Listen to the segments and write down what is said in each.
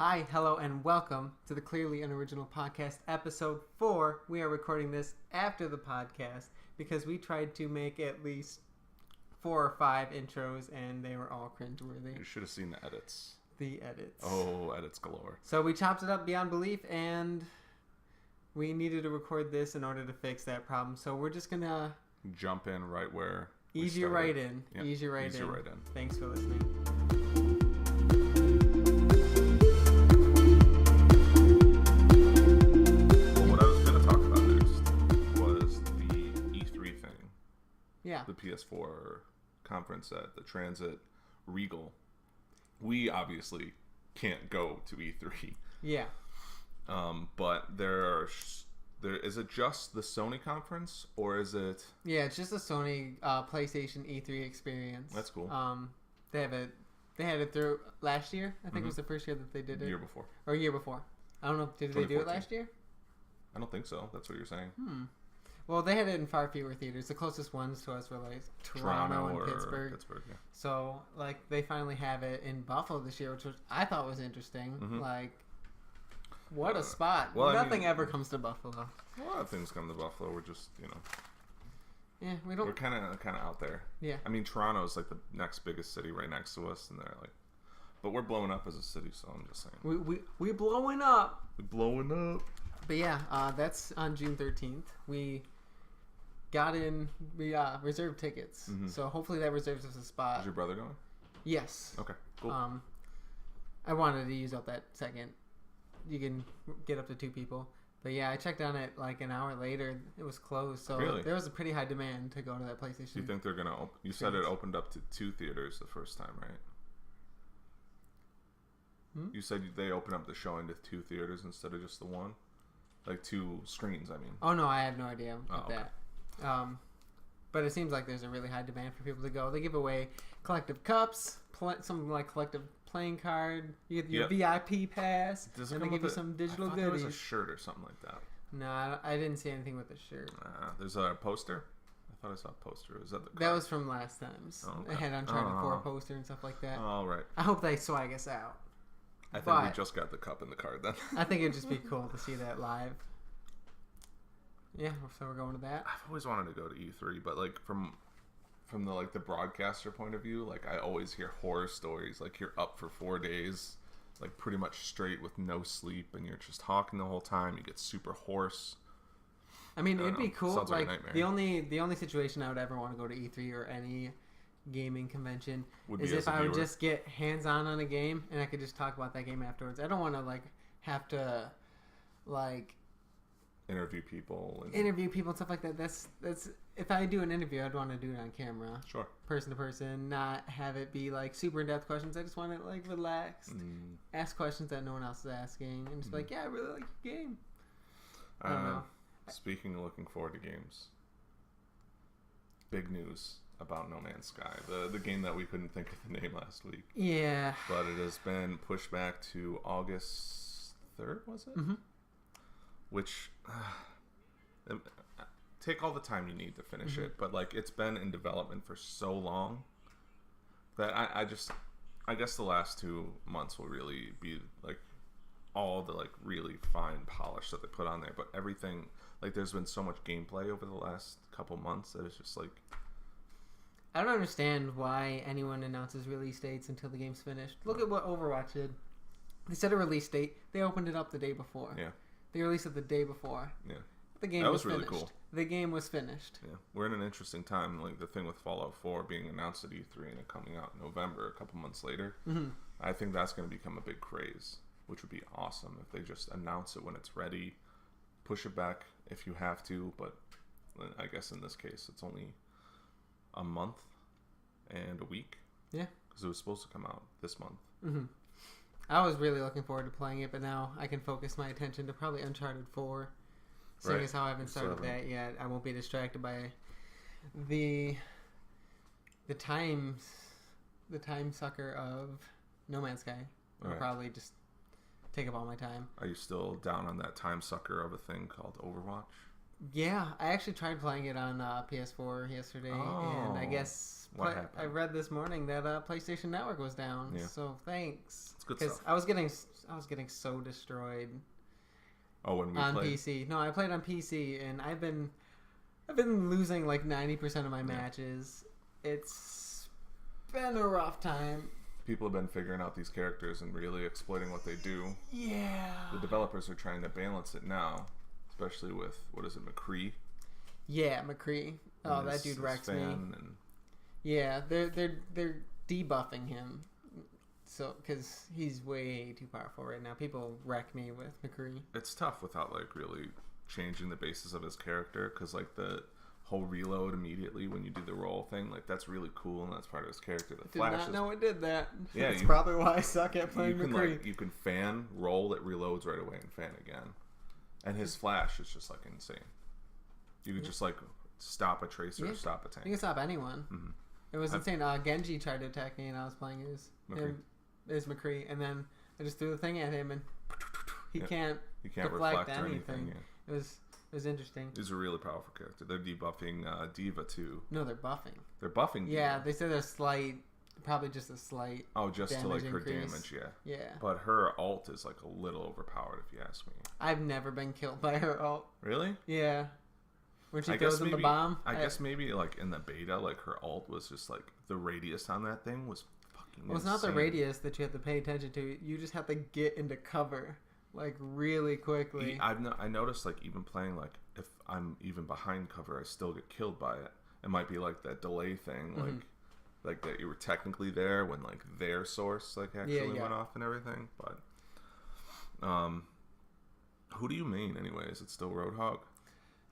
Hi, hello, and welcome to the Clearly Unoriginal podcast, episode 4. We are recording this after the podcast because we tried to make at least 4 or 5 intros, and they were all cringeworthy. You should have seen the edits. The edits. Oh, edits galore. So we chopped it up beyond belief, and we needed to record this in order to fix that problem. So we're just going to... jump in right where Ease you right in. Yep. Ease you right in. Right in. Thanks for listening. Yeah. The PS4 conference at the Transit Regal. We obviously can't go to E3. Yeah. But there is it just the Sony conference or is it? Yeah, it's just a Sony PlayStation E3 experience. That's cool. They had it through last year. I think it was the first year that they did it. Year before. Or year before. I don't know. Did they do it last year? I don't think so. That's what you're saying. Well, they had it in far fewer theaters. The closest ones to us were like Toronto and Pittsburgh. Yeah. So, like, they finally have it in Buffalo this year, which I thought was interesting. Like, what a spot. Well, Nothing ever comes to Buffalo. A lot of things come to Buffalo. We're just, Yeah, we don't... We're kind of out there. Yeah. I mean, Toronto's like the next biggest city right next to us, and they're like... But we're blowing up as a city, so I'm just saying. We blowing up. We're blowing up. But yeah, that's on June 13th. We reserved tickets. So hopefully that reserves us a spot. Is your brother going? Yes. Okay, cool. I wanted to use up that second. You can get up to 2 people. But yeah, I checked on it like an hour later. It was closed. So really? There was a pretty high demand to go to that PlayStation. Do you think they're going to open? You said it opened up to 2 theaters the first time, right? You said they opened up the showing to 2 theaters instead of just the one? Like 2 screens, I mean. Oh, no, I have no idea about okay. that. But it seems like there's a really high demand for people to go. They give away collective cups, something like collective playing card. You get your VIP pass, and they give you some digital goodies. There was a shirt or something like that. No, I didn't see anything with the shirt. There's a poster. I thought I saw a poster. Was that the card? That was from last time's. Oh, okay. I had Uncharted 4 poster and stuff like that. Oh, right. I hope they swag us out. I think we just got the cup and the card then. I think it'd just be cool to see that live. Yeah, so we're going to that. I've always wanted to go to E3, but like from the broadcaster point of view, like I always hear horror stories. Like you're up for 4 days, like pretty much straight with no sleep, and you're just talking the whole time. You get super hoarse. I mean, it'd be cool. Sounds like a like nightmare. the only situation I would ever want to go to E3 or any gaming convention would is be if I would just get hands on a game and I could just talk about that game afterwards. I don't want to have to interview people and stuff like that. That's if I do an interview, I'd want to do it on camera. Sure. Person to person, not have it be like super in-depth questions. I just want to like relax, ask questions that no one else is asking, and just be like, yeah, I really like your game. I don't know. Speaking of looking forward to games, big news about No Man's Sky, the game that we couldn't think of the name last week. Yeah. But it has been pushed back to August 3rd, was it? Mm-hmm. Which, take all the time you need to finish it, but like it's been in development for so long that I guess the last 2 months will really be like all the like really fine polish that they put on there, but everything, like there's been so much gameplay over the last couple months that it's just like, I don't understand why anyone announces release dates until the game's finished. Look at what Overwatch did. They set a release date. They opened it up the day before. Yeah. They released it the day before. Yeah. The game was really finished. Cool. The game was finished. Yeah. We're in an interesting time. Like the thing with Fallout 4 being announced at E3 and it coming out in November a couple months later. I think that's going to become a big craze, which would be awesome if they just announce it when it's ready, push it back if you have to, but I guess in this case it's only a month and a week. Yeah. Because it was supposed to come out this month. I was really looking forward to playing it, but now I can focus my attention to probably Uncharted 4. Seeing as how I haven't started that yet, I won't be distracted by the time sucker of No Man's Sky. I'll probably just take up all my time. Are you still down on that time sucker of a thing called Overwatch? Yeah, I actually tried playing it on PS4 yesterday, and I guess what happened? I read this morning that PlayStation Network was down. Yeah. So thanks. It's good because stuff. I was getting so destroyed. Oh, when we on played PC. No, I played on PC, and I've been losing like 90% of my matches. It's been a rough time. People have been figuring out these characters and really exploiting what they do. Yeah. The developers are trying to balance it now, especially with, what is it, McCree? Yeah, McCree. Oh, that dude wrecks me. And... Yeah, they're debuffing him, so because he's way too powerful right now. People wreck me with McCree. It's tough without like really changing the basis of his character, because like the whole reload immediately when you do the roll thing, like that's really cool and that's part of his character. The Did not know it did that. Yeah, that's probably why I suck at playing McCree. You can fan, roll, it reloads right away, and fan again. And his flash is just like insane. You could just like stop a tracer, or stop a tank. You can stop anyone. Mm-hmm. It was insane. Genji tried to attack me, and I was playing as McCree, and then I just threw the thing at him, and he can't deflect anything. Yeah. It was interesting. He's a really powerful character. They're debuffing Diva too. No, they're buffing. They're buffing Diva. Yeah, they said they're slight, probably just a slight. Oh, just to like increase. her damage, yeah. Yeah. But her ult is like a little overpowered, if you ask me. I've never been killed by her ult. Really? Yeah. When she throws in the bomb. I guess maybe like in the beta, like her ult was just like the radius on that thing was fucking Well, it's not the radius that you have to pay attention to. You just have to get into cover like really quickly. I noticed like even playing, like if I'm even behind cover, I still get killed by it. It might be like that delay thing, like that you were technically there when like their source like actually went off and everything. But who do you main anyway? Is it still Roadhog?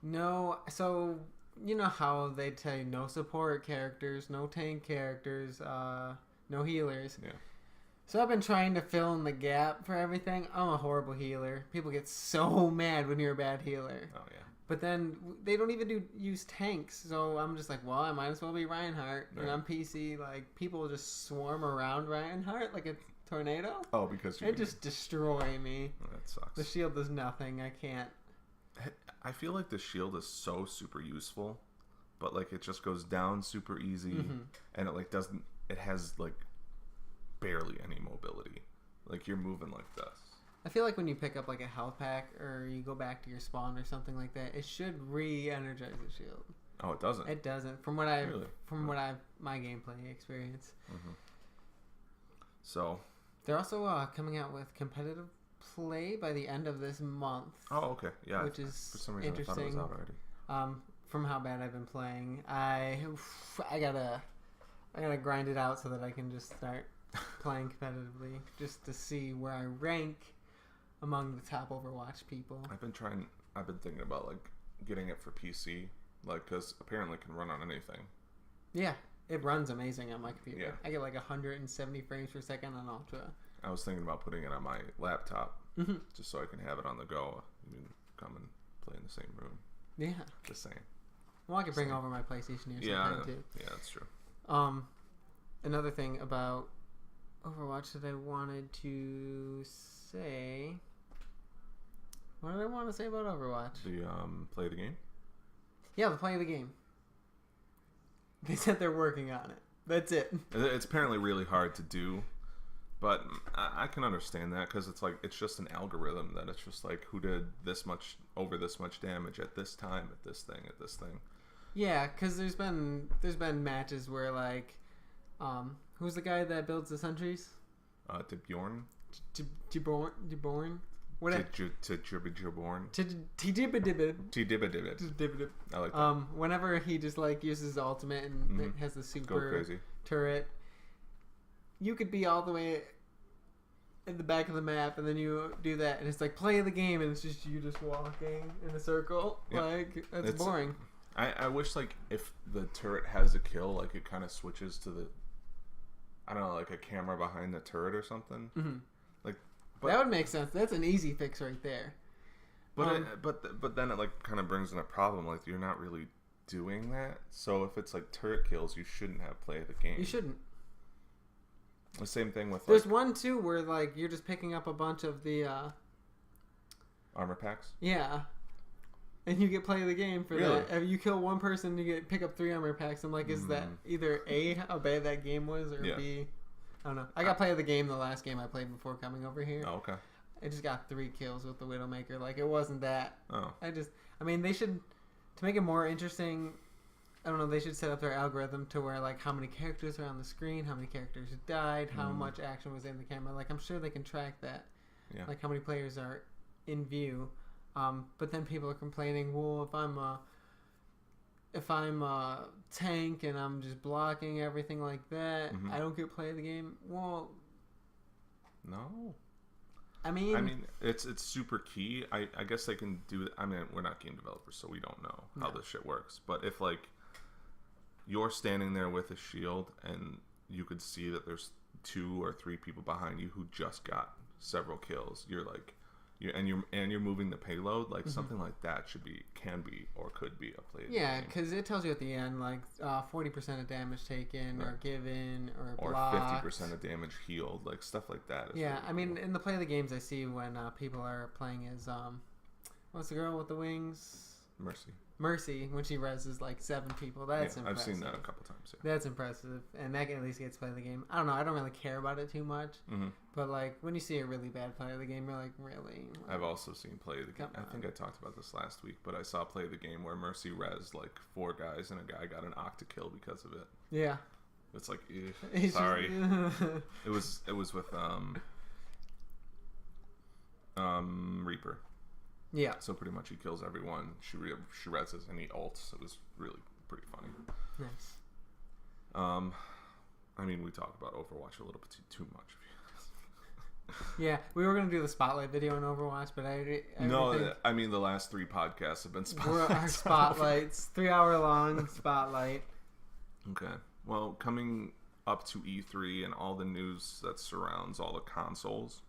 No, so you know how they tell you no support characters, no tank characters, no healers. Yeah. So I've been trying to fill in the gap for everything. I'm a horrible healer. People get so mad when you're a bad healer. Oh yeah. But then they don't even use tanks, so I'm just like, well, I might as well be Reinhardt. Right. And on PC, like people just swarm around Reinhardt like a tornado. Oh, because they just destroy me. Oh, that sucks. The shield does nothing. I can't. I feel like the shield is so super useful, but like it just goes down super easy, and it like doesn't. It has like barely any mobility. Like you're moving like this. I feel like when you pick up like a health pack or you go back to your spawn or something like that, it should re-energize the shield. Oh, it doesn't. It doesn't. From what my gameplay experience. Mm-hmm. So they're also coming out with competitive play by the end of this month. Oh, okay. Yeah. Which is for some reason interesting. I thought it was out already. From how bad I've been playing, I gotta grind it out so that I can just start playing competitively, just to see where I rank among the top Overwatch people. I've been thinking about like getting it for PC, like because apparently it can run on anything. Yeah, it runs amazing on my computer. Yeah. I get like 170 frames per second on Ultra. I was thinking about putting it on my laptop, just so I can have it on the go. You can come and play in the same room. Yeah. Just saying. Well, I could bring over my PlayStation here sometime too. Yeah, that's true. Another thing about Overwatch that I wanted to say. What did I want to say about Overwatch? The play the game? Yeah, the play of the game. They said they're working on it. That's it. It's apparently really hard to do, but I can understand that because it's like it's just an algorithm that it's just like who did this much over this much damage at this time at this thing. Yeah, because there's been matches where like, who's the guy that builds the sentries? DeBjorn. DeBorn. What? T-Jibba-Jibborn. T-Dibba-Dibba. I like that. Whenever he just like uses the ultimate and it has the super turret, you could be all the way in the back of the map, and then you do that, and it's like play the game, and it's just you just walking in a circle. Yep. Like that's boring. I wish like if the turret has a kill, like it kind of switches to the, I don't know, like a camera behind the turret or something. Mm-hmm. Like. But, that would make sense. That's an easy fix right there. But but then it like kind of brings in a problem. Like you're not really doing that. So if it's like turret kills, you shouldn't have played the game. You shouldn't. The same thing with. There's one too where like you're just picking up a bunch of the armor packs. Yeah. And you get play of the game for Really? that. If you kill one person, you get pick up 3 armor packs. I'm like, is that either A, how bad that game was, or B, I don't know. I got play of the game the last game I played before coming over here. Oh, okay. I just got 3 kills with the Widowmaker. Like, it wasn't that. Oh. I mean, they should, to make it more interesting, I don't know, they should set up their algorithm to where, like, how many characters are on the screen, how many characters died, how much action was in the camera. Like, I'm sure they can track that. Yeah. Like, how many players are in view. But then people are complaining, well, if I'm a tank and I'm just blocking everything like that, I don't get play of the game. Well, no. I mean, it's super key. I guess they can do it. I mean, we're not game developers, so we don't know how this shit works. But if, like, you're standing there with a shield and you could see that there's 2 or 3 people behind you who just got several kills, you're like, you're moving the payload, like something like that can be or could be a play. Yeah, because it tells you at the end, like 40% of damage taken or given or blocked. 50% of damage healed, like stuff like that. Yeah, really I mean, in the play of the games I see when people are playing as what's the girl with the wings? Mercy, when she reses like 7 people. That's impressive. I've seen that a couple times. Yeah. That's impressive, and that at least gets play of the game. I don't know. I don't really care about it too much, but like when you see a really bad play of the game, you're like, really? Like, I've also seen play of the game. I think I talked about this last week, but I saw play of the game where Mercy res like 4 guys, and a guy got an octa-kill because of it. Yeah. It's like, sorry. It was with Reaper. Yeah. So pretty much he kills everyone. She reses and he ults. It was really pretty funny. Nice. I mean, we talk about Overwatch a little bit too much. Yeah, we were gonna do the spotlight video on Overwatch, but I mean the last 3 podcasts have been spotlights. Our spotlights, 3-hour long spotlight. Okay. Well, coming up to E3 and all the news that surrounds all the consoles,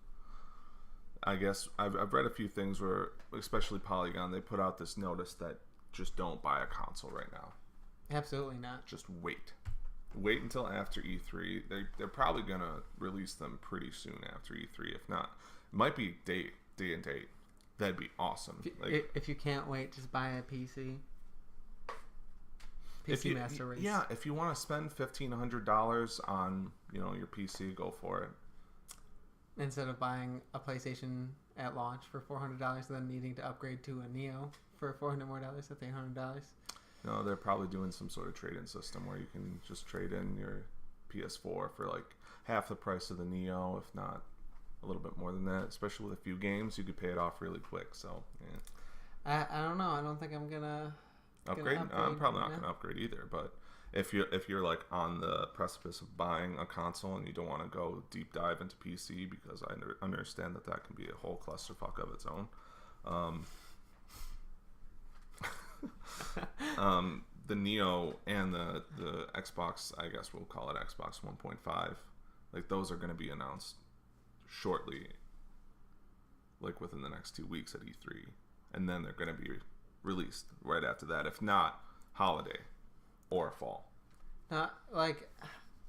I guess I've read a few things where, especially Polygon, they put out this notice that just don't buy a console right now. Absolutely not. Just wait. Wait until after E3. They're probably going to release them pretty soon after E3. If not, it might be day and date. That'd be awesome. If you can't wait, just buy a PC. Master Race. Yeah, if you want to spend $1,500 on your PC, go for it. Instead of buying a PlayStation at launch for $400 and then needing to upgrade to a Neo for $400 more, that's $800. No, they're probably doing some sort of trade-in system where you can just trade in your PS4 for like half the price of the Neo, if not a little bit more than that. Especially with a few games, you could pay it off really quick. So, yeah. I don't know. I don't think I'm gonna upgrade. I'm probably not gonna upgrade either. But if you're like on the precipice of buying a console and you don't want to go deep dive into PC, because I understand that can be a whole clusterfuck of its own. The Neo and the Xbox, I guess we'll call it Xbox 1.5, like those are going to be announced shortly, like within the next 2 weeks at E3, and then they're going to be released right after that, if not holiday or fall. Like,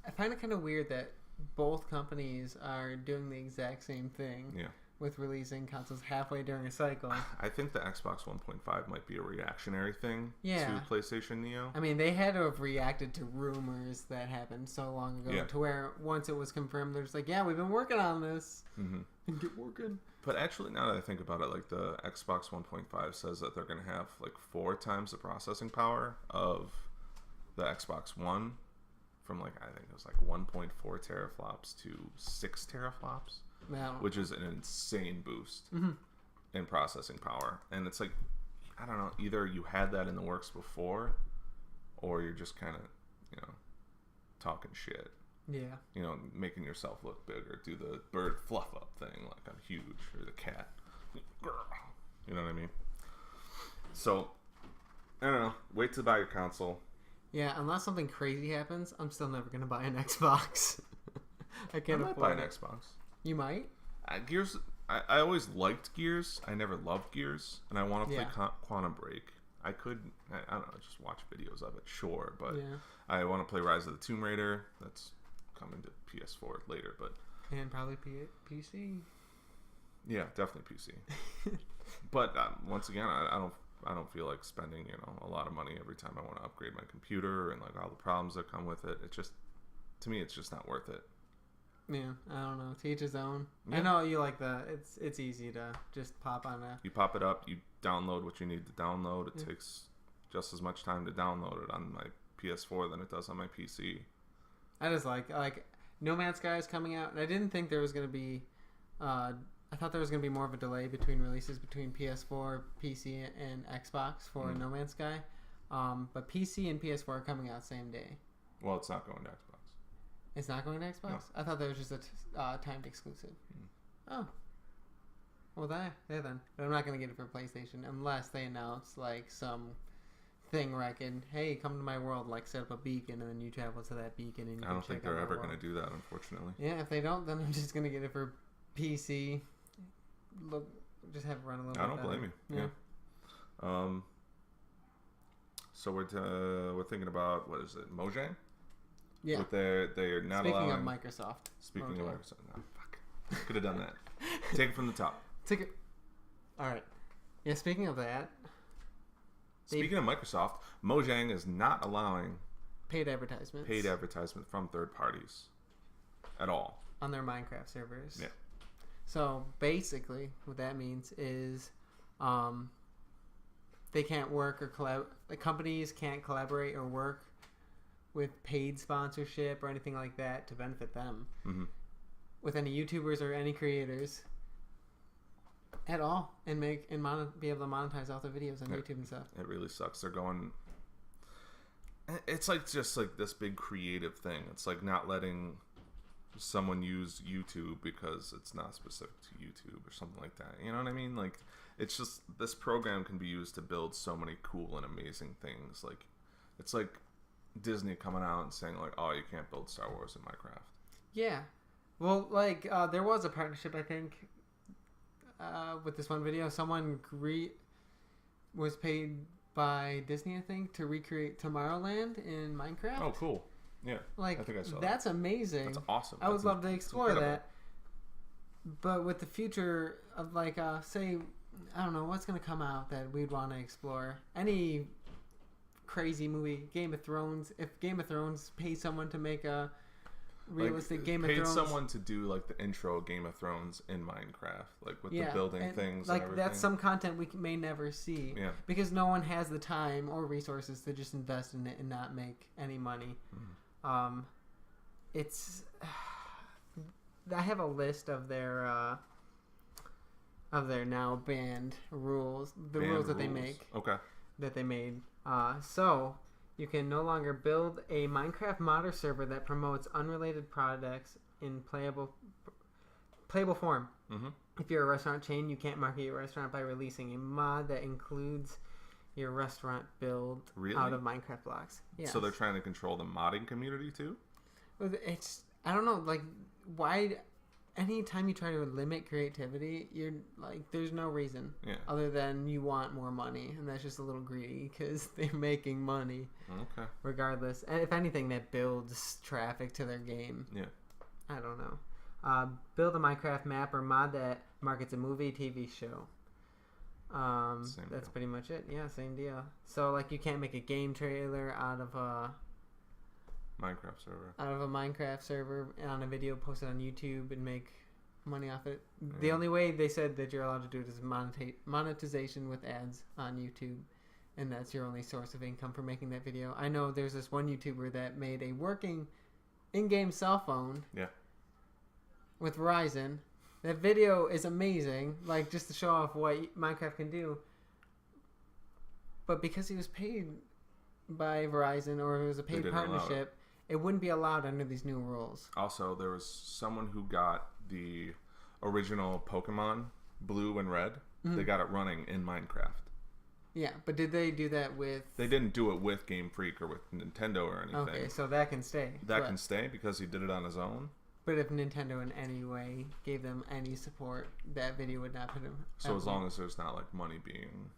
I find it kind of weird that both companies are doing the exact same thing. Yeah. With releasing consoles halfway during a cycle. I think the Xbox 1.5 might be a reactionary thing to PlayStation Neo. I mean, they had to have reacted to rumors that happened so long ago, to where once it was confirmed, they're just like, yeah, we've been working on this. And get working. But actually, now that I think about it, like the Xbox 1.5 says that they're going to have like 4 times the processing power of the Xbox One, from like, I think it was like 1.4 teraflops to 6 teraflops. Which is an insane boost in processing power. And it's like, I don't know, either you had that in the works before, or you're just kind of, talking shit. Yeah. Making yourself look big, or do the bird fluff up thing, like I'm huge, or the cat. You know what I mean? So, I don't know. Wait to buy your console. Yeah, unless something crazy happens, I'm still never going to buy an Xbox. I might buy an Xbox. You might? Gears, I always liked Gears. I never loved Gears. And I want to play Quantum Break. I don't know, just watch videos of it, sure. But I want to play Rise of the Tomb Raider. That's coming to PS4 later. And probably PC. Yeah, definitely PC. But once again, I I don't feel like spending, a lot of money every time I want to upgrade my computer and like all the problems that come with it. It just, to me, it's just not worth it. Yeah, I don't know. To each his own. Yeah. I know you like it's easy to just pop on a... You pop it up, you download what you need to download. It takes just as much time to download it on my PS4 than it does on my PC. I just like No Man's Sky is coming out, and I didn't think there was going to be... I thought there was going to be more of a delay between releases between PS4, PC, and Xbox for No Man's Sky. But PC and PS4 are coming out same day. Well, it's not going to Xbox. It's not going to Xbox? No. I thought that was just a timed exclusive. Oh. Well, there then. But I'm not going to get it for PlayStation unless they announce, like, some thing where I can, hey, come to my world, like, set up a beacon, and then you travel to that beacon and you I don't think they're ever going to do that, unfortunately. Yeah, if they don't, then I'm just going to get it for PC. Look, just have it run a little bit better. I don't blame you. Yeah. So we're thinking about, what is it, Mojang? Yeah. With they're not Speaking allowing... of Microsoft. Speaking of Microsoft. No, fuck. Could have done that. Take it from the top. Take it. All right. Yeah, speaking of that. Speaking of Microsoft, Mojang is not allowing... Paid advertisements. Paid advertisement from third parties. At all. On their Minecraft servers. Yeah. So, basically, what that means is... they can't work or the companies can't collaborate or work with paid sponsorship or anything like that to benefit them. Mm-hmm. With any YouTubers or any creators at all, and be able to monetize all their videos on YouTube and stuff. It really sucks. They're going... It's like just like this big creative thing. It's like not letting someone use YouTube because it's not specific to YouTube or something like that. You know what I mean? Like, it's just, this program can be used to build so many cool and amazing things. Like, it's like Disney coming out and saying like, oh, you can't build Star Wars in Minecraft. Yeah. Well, like, there was a partnership, I think, with this one video. Someone was paid by Disney, I think, to recreate Tomorrowland in Minecraft. Oh, cool. Yeah. Like, I think I saw that's amazing. That's awesome. I would love to explore that. But with the future of, like, say, I don't know, what's going to come out that we'd want to explore? Any crazy movie, Game of Thrones. If Game of Thrones paid someone to make a realistic like, Game of Thrones, paid someone to do like the intro of Game of Thrones in Minecraft, like with the building things, like, and everything. that's some content we may never see, because no one has the time or resources to just invest in it and not make any money. It's I have a list of their now banned rules, rules that they make. Okay. That they made. So you can no longer build a Minecraft modder server that promotes unrelated products in playable form. Mm-hmm. If you're a restaurant chain, you can't market your restaurant by releasing a mod that includes your restaurant build out of Minecraft blocks. Yes. So they're trying to control the modding community too? It's, I don't know, like, why... Anytime you try to limit creativity, you're like, there's no reason other than you want more money, and that's just a little greedy because they're making money. Okay. Regardless, and if anything, that builds traffic to their game. Yeah. I don't know. Build a Minecraft map or mod that markets a movie, TV show. That's pretty much it. Yeah, same deal. So like, you can't make a game trailer out of a Minecraft server on a video posted on YouTube and make money off it. Yeah. The only way they said that you're allowed to do it is monetization with ads on YouTube, and that's your only source of income for making that video. I know there's this one YouTuber that made a working in-game cell phone with Verizon. That video is amazing, like, just to show off what Minecraft can do. But because he was paid by Verizon, or it was a paid partnership, it wouldn't be allowed under these new rules. Also, there was someone who got the original Pokemon Blue and Red. Mm-hmm. They got it running in Minecraft. Yeah, but did they do that with... They didn't do it with Game Freak or with Nintendo or anything. Okay, so that can stay. That can stay because he did it on his own. But if Nintendo in any way gave them any support, that video would not put him... So as long as there's not, like, money being...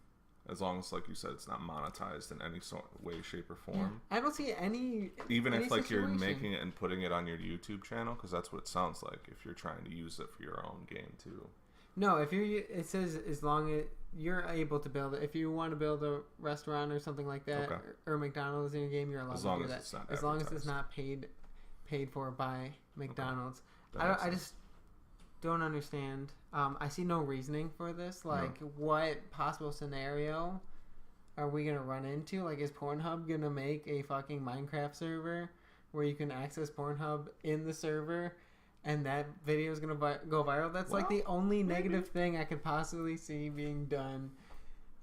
As long as, like you said, it's not monetized in any sort of way, shape, or form. Yeah. I don't see any... Even if, like, you're making it and putting it on your YouTube channel, because that's what it sounds like, if you're trying to use it for your own game, too. No, if you're... It says as long as you're able to build it. If you want to build a restaurant or something like that, or McDonald's in your game, you're allowed to do that. As long as it's not paid for by McDonald's. I just don't understand. I see no reasoning for this. Like, what possible scenario are we going to run into? Like, is Pornhub going to make a fucking Minecraft server where you can access Pornhub in the server and that video is going to go viral? That's like the only negative thing I could possibly see being done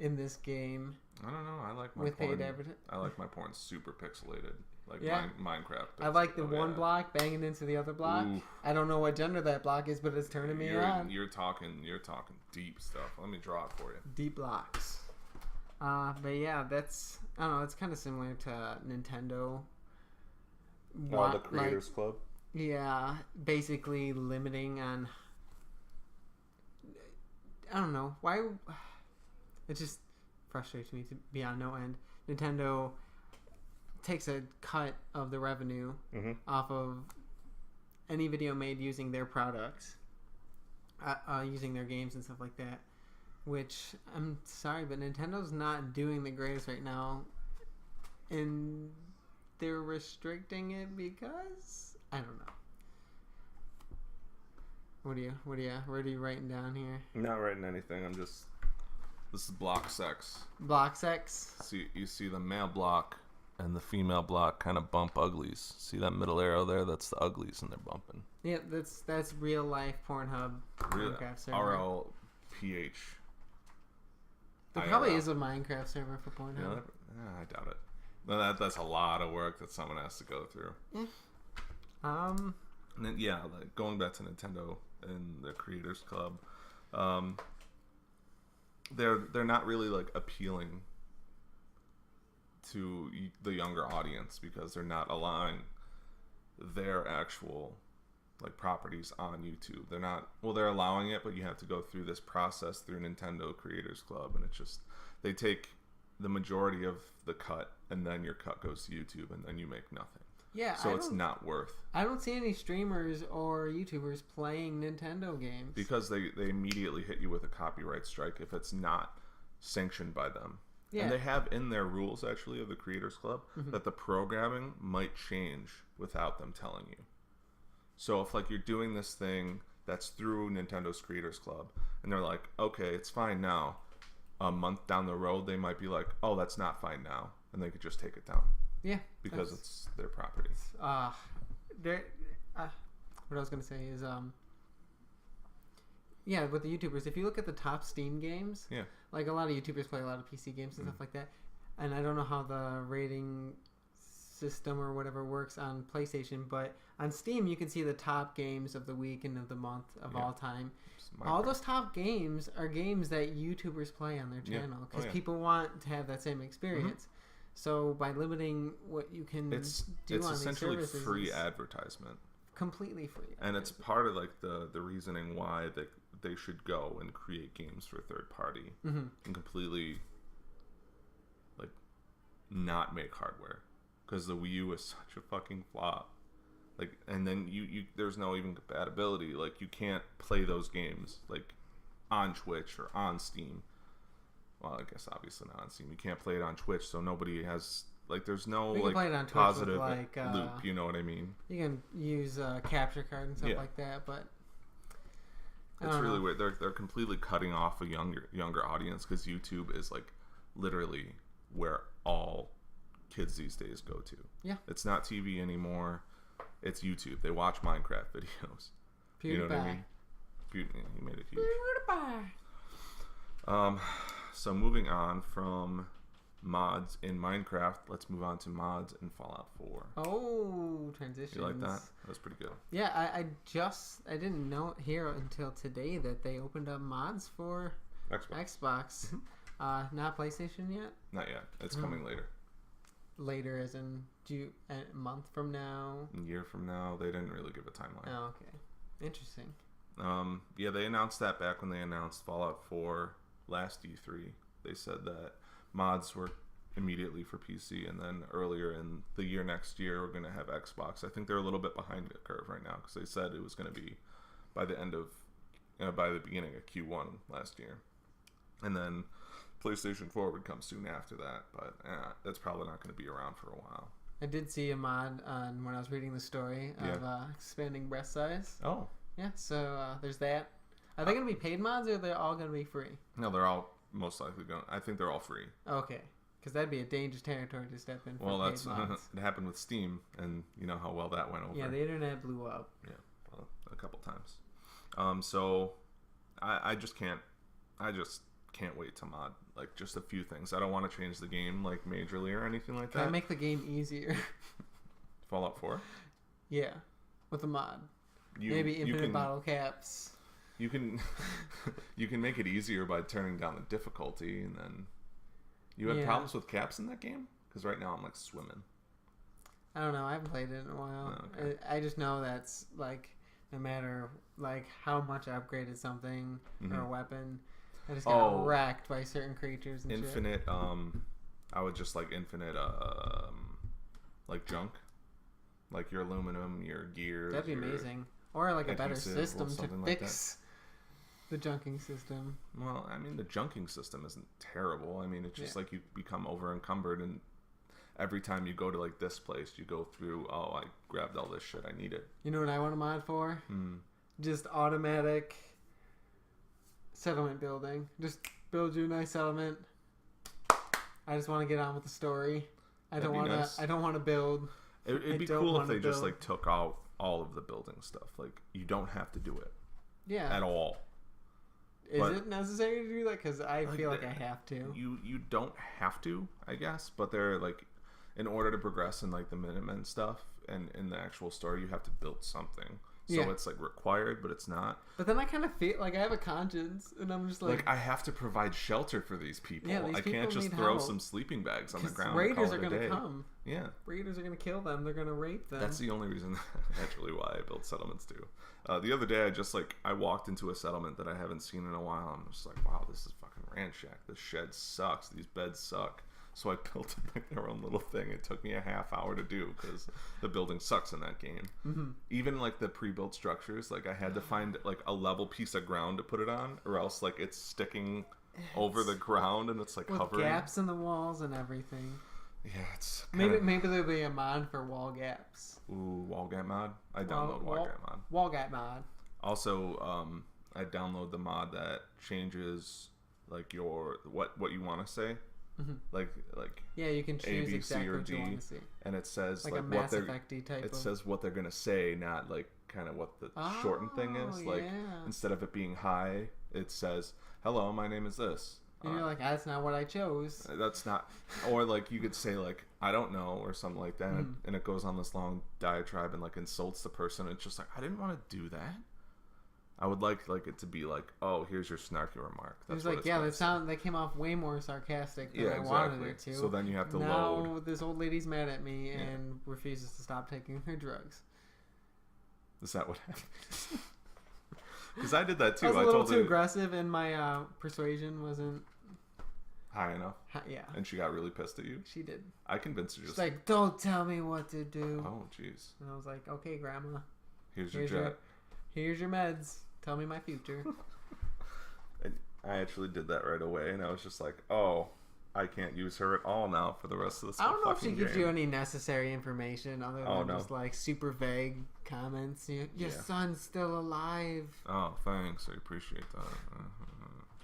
in this game. I don't know. I like my porn. I like my porn super pixelated. Like Minecraft. I like the one block banging into the other block. Ooh. I don't know what gender that block is, but it's turning me on. You're talking deep stuff. Let me draw it for you. Deep blocks. But yeah, that's, I don't know, it's kind of similar to Nintendo. The Creators Club? Yeah, basically limiting on, I don't know, why, it just frustrates me to be on no end. Nintendo takes a cut of the revenue off of any video made using their products, using their games and stuff like that. Which, I'm sorry, but Nintendo's not doing the greatest right now. And they're restricting it because, I don't know. What are you writing down here? I'm not writing anything. This is block sex. Block sex? You see the male block and the female block kind of bump uglies. See that middle arrow there? That's the uglies, and they're bumping. Yeah, that's real life Pornhub. Minecraft server. RLPH. There probably is a Minecraft server for Pornhub. Yeah, I doubt it. No, that's a lot of work that someone has to go through. Yeah. And then, like going back to Nintendo and the Creators Club, they're not really like appealing to the younger audience because they're not allowing their actual like properties on YouTube. They're allowing it, but you have to go through this process through Nintendo Creators Club, and it's just, they take the majority of the cut and then your cut goes to YouTube and then you make nothing. Yeah. So it's not worth. I don't see any streamers or YouTubers playing Nintendo games. Because they immediately hit you with a copyright strike if it's not sanctioned by them. Yeah. And they have in their rules actually of the Creators Club that the programming might change without them telling you. So if like you're doing this thing that's through Nintendo's Creators Club and they're like, okay, it's fine now, a month down the road they might be like, oh, that's not fine now, and they could just take it down. Yeah. Because it's their property. What I was going to say is, with the YouTubers, if you look at the top Steam games, like a lot of YouTubers play a lot of PC games and stuff like that, and I don't know how the rating system or whatever works on PlayStation, but on Steam you can see the top games of the week and of the month of all time. All those top games are games that YouTubers play on their channel because people want to have that same experience. So by limiting what you can do on these services, it's essentially free advertisement, completely free, and it's part of like the reasoning why they should go and create games for third party and completely like not make hardware. Because the Wii U is such a fucking flop. Like, and then you there's no even compatibility. Like, you can't play those games like on Twitch or on Steam. Well, I guess obviously not on Steam. You can't play it on Twitch, so nobody has like there's no like positive with, loop. You know what I mean? You can use capture card and stuff like that, but it's really weird. They're completely cutting off a younger audience because YouTube is like literally where all kids these days go to. Yeah. It's not TV anymore. It's YouTube. They watch Minecraft videos. PewDiePie. You know what I mean? He made it huge. PewDiePie. So moving on from mods in Minecraft, let's move on to mods in Fallout 4. Oh, transitions. You like that? That was pretty good. Yeah, I didn't know here until today that they opened up mods for Xbox. Not PlayStation yet? Not yet. It's coming later. Later as in a month from now? A year from now. They didn't really give a timeline. Oh, okay. Interesting. They announced that back when they announced Fallout 4 last E3. They said that mods were immediately for PC, and then earlier in the year next year we're going to have Xbox. I think they're a little bit behind the curve right now because they said it was going to be by the beginning of Q1 last year. And then PlayStation 4 would come soon after that, but that's probably not going to be around for a while. I did see a mod on when I was reading the story of expanding breast size. Oh. Yeah, so there's that. Are they going to be paid mods or are they all going to be free? No, they're all most likely going to... I think they're all free. Okay. Because that'd be a dangerous territory to step in for paid mods. It happened with Steam, and you know how well that went over. Yeah, the internet blew up. Yeah, well, a couple times. So I just can't wait to mod like just a few things. I don't want to change the game like majorly or anything like that. Can I make the game easier? Fallout 4? Yeah, with a mod. Maybe infinite bottle caps. You can make it easier by turning down the difficulty, and then you have problems with caps in that game? Because right now I'm like swimming. I don't know. I haven't played it in a while. Oh, okay. I just know that's like no matter like how much I upgraded something or a weapon, I just got wrecked by certain creatures and infinite, shit. I would just like infinite, like junk. Like your aluminum, your gears. That'd be amazing. Or like a better system to fix the junking system. Well, I mean, the junking system isn't terrible. I mean, it's just like you become over encumbered, and every time you go to like this place, you go through, oh, I grabbed all this shit I needed. You know what I want to mod for? Just automatic settlement building. Just build you a nice settlement. I just want to get on with the story. I don't want to build. It'd be cool if they just like took out all of the building stuff. Like you don't have to do it. Yeah. At all. Is it necessary to do that? Because I feel like I have to. You don't have to, I guess, but they're like, in order to progress in like the Minutemen stuff and in the actual story, you have to build something. So it's like required, but it's not. But then I kind of feel like I have a conscience, and I'm just like I have I provide shelter for these people. Yeah, I can't just throw some sleeping bags on the ground. Raiders are gonna come. Yeah, raiders are gonna kill them. They're gonna rape them. That's the only reason, actually, why I build settlements too. The other day, I walked into a settlement that I haven't seen in a while. I'm just like, wow, this is fucking ransack. This shed sucks. These beds suck. So I built like their own little thing. It took me a half hour to do because the building sucks in that game. Even like the pre-built structures, like I had to find like a level piece of ground to put it on, or else like it's sticking over the ground and it's like with hovering. Gaps in the walls and everything. Yeah, it's maybe there'll be a mod for wall gaps. Ooh, wall gap mod. I download wall gap mod. Wall gap mod. Also, I download the mod that changes like your what you want to say. Like yeah, you can choose A, B, exactly C, or what D, you want to see. And it says like what a Mass Effect-y type. It says what they're gonna say, not like kind of what the shortened thing is. Like instead of it being hi, it says hello, my name is this. And you're like, that's not what I chose. That's not. Or like you could say like I don't know or something like that, and it goes on this long diatribe and like insults the person. It's just like I didn't want to do that. I would like it to be like, oh, here's your snarky remark. That's what they came off way more sarcastic than I wanted it to. So then you have to load. Now this old lady's mad at me and refuses to stop taking her drugs. Is that what happened? Because I did that too. I was a little too aggressive, and my persuasion wasn't high enough. Yeah. And she got really pissed at you. She did. I convinced her. She's like, "Don't tell me what to do." Oh, jeez. And I was like, "Okay, Grandma. Here's your jet. Here's your meds. Tell me my future." And I actually did that right away, and I was just like, "Oh, I can't use her at all now for the rest of this." I don't know if she gives you any necessary information other than just like super vague comments. Your son's still alive. Oh, thanks. I appreciate that.